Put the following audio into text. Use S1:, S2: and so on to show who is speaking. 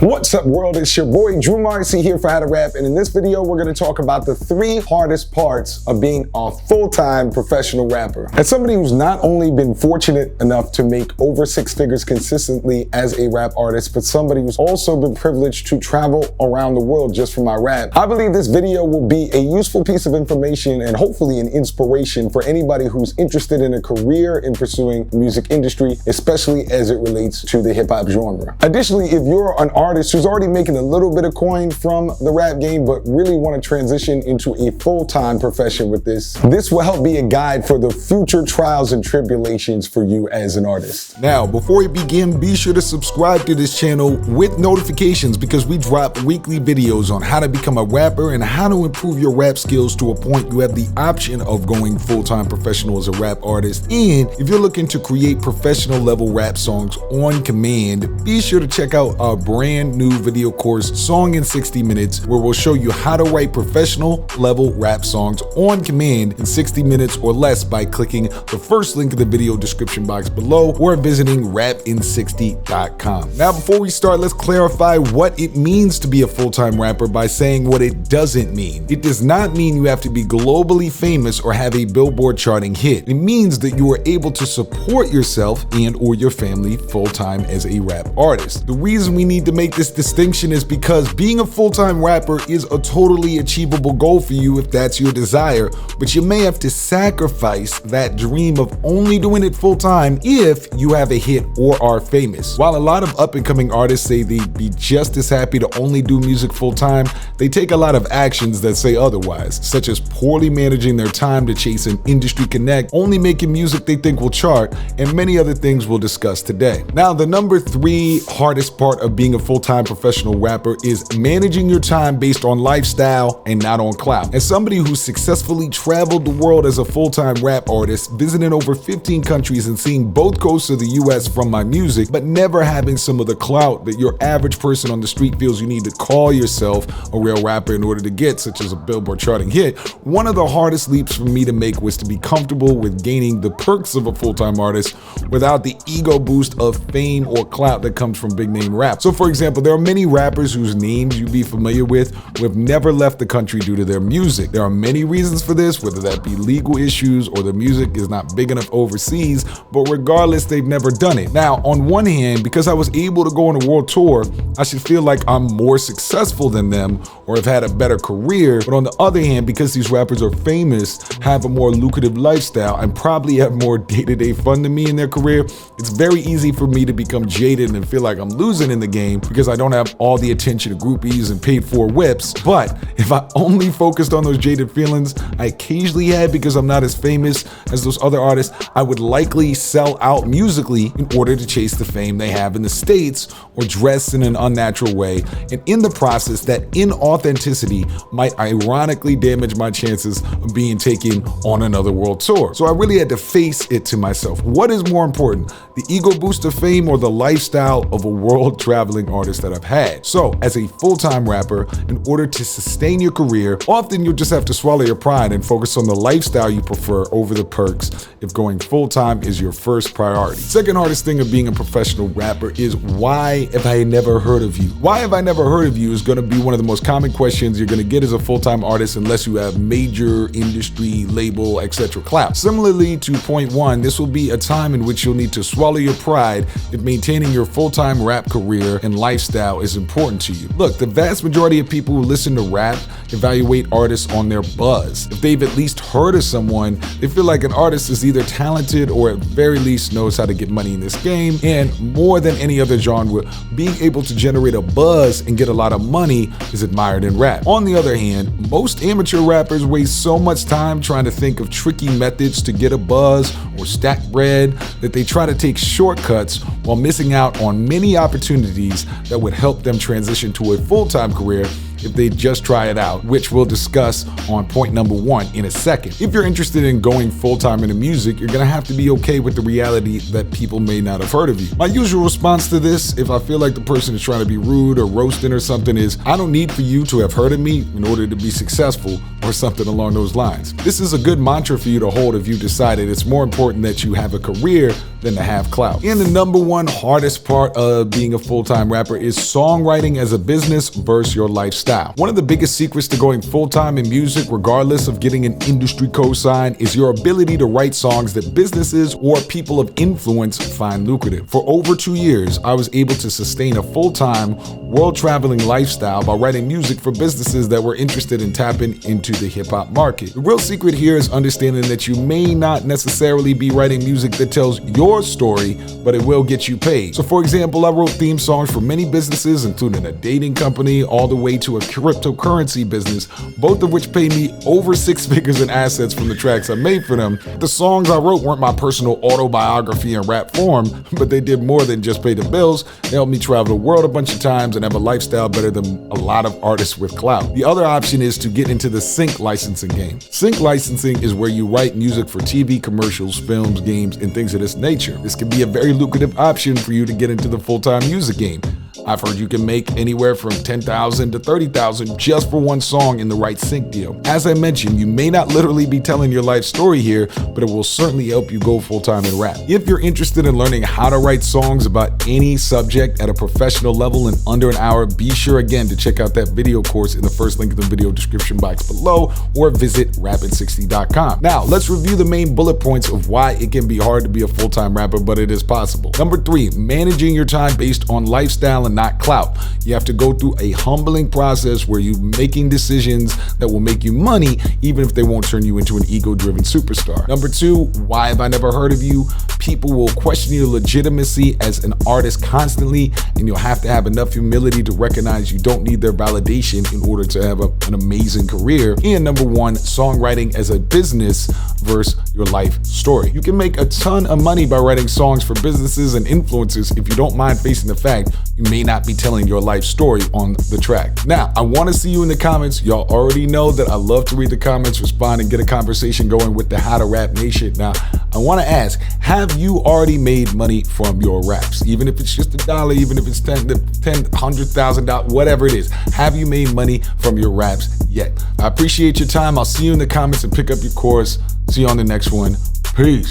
S1: What's up, world? It's your boy Drew Marcy here for How to Rap, and in this video we're going to talk about the 3 hardest parts of being a full-time professional rapper. As somebody who's not only been fortunate enough to make over 6 figures consistently as a rap artist, but somebody who's also been privileged to travel around the world just for my rap, I believe this video will be a useful piece of information and hopefully an inspiration for anybody who's interested in a career in pursuing the music industry, especially as it relates to the hip-hop genre. Additionally, if you're an artist who's already making a little bit of coin from the rap game but really want to transition into a full-time profession with this will help be a guide for the future trials and tribulations for you as an artist.
S2: Now, before we begin, be sure to subscribe to this channel with notifications because we drop weekly videos on how to become a rapper and how to improve your rap skills to a point you have the option of going full-time professional as a rap artist. And if you're looking to create professional level rap songs on command, be sure to check out our brand new video course, Song in 60 Minutes, where we'll show you how to write professional level rap songs on command in 60 minutes or less by clicking the first link in the video description box below or visiting rapin60.com. Now, before we start, let's clarify what it means to be a full-time rapper by saying what it doesn't mean. It does not mean you have to be globally famous or have a Billboard charting hit. It means that you are able to support yourself and or your family full-time as a rap artist. The reason we need to make this distinction is because being a full-time rapper is a totally achievable goal for you if that's your desire, but you may have to sacrifice that dream of only doing it full-time if you have a hit or are famous. While a lot of up-and-coming artists say they'd be just as happy to only do music full-time, they take a lot of actions that say otherwise, such as poorly managing their time to chase an industry connect, only making music they think will chart, and many other things we'll discuss today. Now, the number 3 hardest part of being a full-time professional rapper is managing your time based on lifestyle and not on clout. As somebody who's successfully traveled the world as a full-time rap artist, visiting over 15 countries and seeing both coasts of the US from my music, but never having some of the clout that your average person on the street feels you need to call yourself a real rapper in order to get, such as a Billboard charting hit, one of the hardest leaps for me to make was to be comfortable with gaining the perks of a full-time artist without the ego boost of fame or clout that comes from big name rap. So for example, there are many rappers whose names you'd be familiar with who have never left the country due to their music. There are many reasons for this, whether that be legal issues or the music is not big enough overseas, but regardless, they've never done it. Now, on one hand, because I was able to go on a world tour, I should feel like I'm more successful than them or have had a better career. But on the other hand, because these rappers are famous, have a more lucrative lifestyle, and probably have more day-to-day fun than me in their career, it's very easy for me to become jaded and feel like I'm losing in the game because I don't have all the attention of groupies and paid for whips. But if I only focused on those jaded feelings I occasionally had because I'm not as famous as those other artists, I would likely sell out musically in order to chase the fame they have in the States or dress in an unnatural way. And in the process, that inauthenticity might ironically damage my chances of being taken on another world tour. So I really had to face it to myself. What is more important, the ego boost of fame or the lifestyle of a world traveling artist that I've had? So as a full-time rapper, in order to sustain your career, often you'll just have to swallow your pride and focus on the lifestyle you prefer over the perks if going full-time is your first priority. Second hardest thing of being a professional rapper is, why have I never heard of you? Why have I never heard of you is going to be one of the most common questions you're going to get as a full-time artist unless you have major industry, label, etc. clout. Similarly to point 1, this will be a time in which you'll need to swallow your pride if maintaining your full-time rap career and lifestyle is important to you. Look, the vast majority of people who listen to rap evaluate artists on their buzz. If they've at least heard of someone, they feel like an artist is either talented or at very least knows how to get money in this game. And more than any other genre, being able to generate a buzz and get a lot of money is admired in rap. On the other hand, most amateur rappers waste so much time trying to think of tricky methods to get a buzz or stack bread that they try to take shortcuts while missing out on many opportunities that would help them transition to a full-time career if they just try it out, which we'll discuss on point number 1 in a second. If you're interested in going full-time into music, you're gonna have to be okay with the reality that people may not have heard of you. My usual response to this, if I feel like the person is trying to be rude or roasting or something, is I don't need for you to have heard of me in order to be successful, or something along those lines. This is a good mantra for you to hold if you decided it's more important that you have a career than to have clout. And the number one hardest part of being a full-time rapper is songwriting as a business versus your lifestyle. One of the biggest secrets to going full-time in music, regardless of getting an industry cosign, is your ability to write songs that businesses or people of influence find lucrative. For over 2 years, I was able to sustain a full-time, world-traveling lifestyle by writing music for businesses that were interested in tapping into the hip-hop market. The real secret here is understanding that you may not necessarily be writing music that tells your story, but it will get you paid. So for example, I wrote theme songs for many businesses, including a dating company all the way to a cryptocurrency business, both of which paid me over 6 figures in assets from the tracks I made for them. The songs I wrote weren't my personal autobiography in rap form, but they did more than just pay the bills. They helped me travel the world a bunch of times and have a lifestyle better than a lot of artists with clout. The other option is to get into the sync licensing game. Sync licensing is where you write music for TV commercials, films, games, and things of this nature. This can be a very lucrative option for you to get into the full-time music game. I've heard you can make anywhere from $10,000 to $30,000 just for one song in the right sync deal. As I mentioned, you may not literally be telling your life story here, but it will certainly help you go full-time in rap. If you're interested in learning how to write songs about any subject at a professional level in under an hour, be sure again to check out that video course in the first link in the video description box below, or visit rapid60.com. Now, let's review the main bullet points of why it can be hard to be a full-time rapper, but it is possible. Number 3, managing your time based on lifestyle and not clout. You have to go through a humbling process where you're making decisions that will make you money, even if they won't turn you into an ego-driven superstar. Number 2, why have I never heard of you? People will question your legitimacy as an artist constantly, and you'll have to have enough humility to recognize you don't need their validation in order to have an amazing career. And number 1, songwriting as a business versus your life story. You can make a ton of money by writing songs for businesses and influencers if you don't mind facing the fact you may not be telling your life story on the track. Now, I want to see you in the comments. Y'all already know that I love to read the comments, respond, and get a conversation going with the How to Rap Nation. Now, I want to ask, have you already made money from your raps? Even if it's just $1, even if it's $100,000, whatever it is, have you made money from your raps yet? I appreciate your time. I'll see you in the comments and pick up your course. See you on the next one. Peace.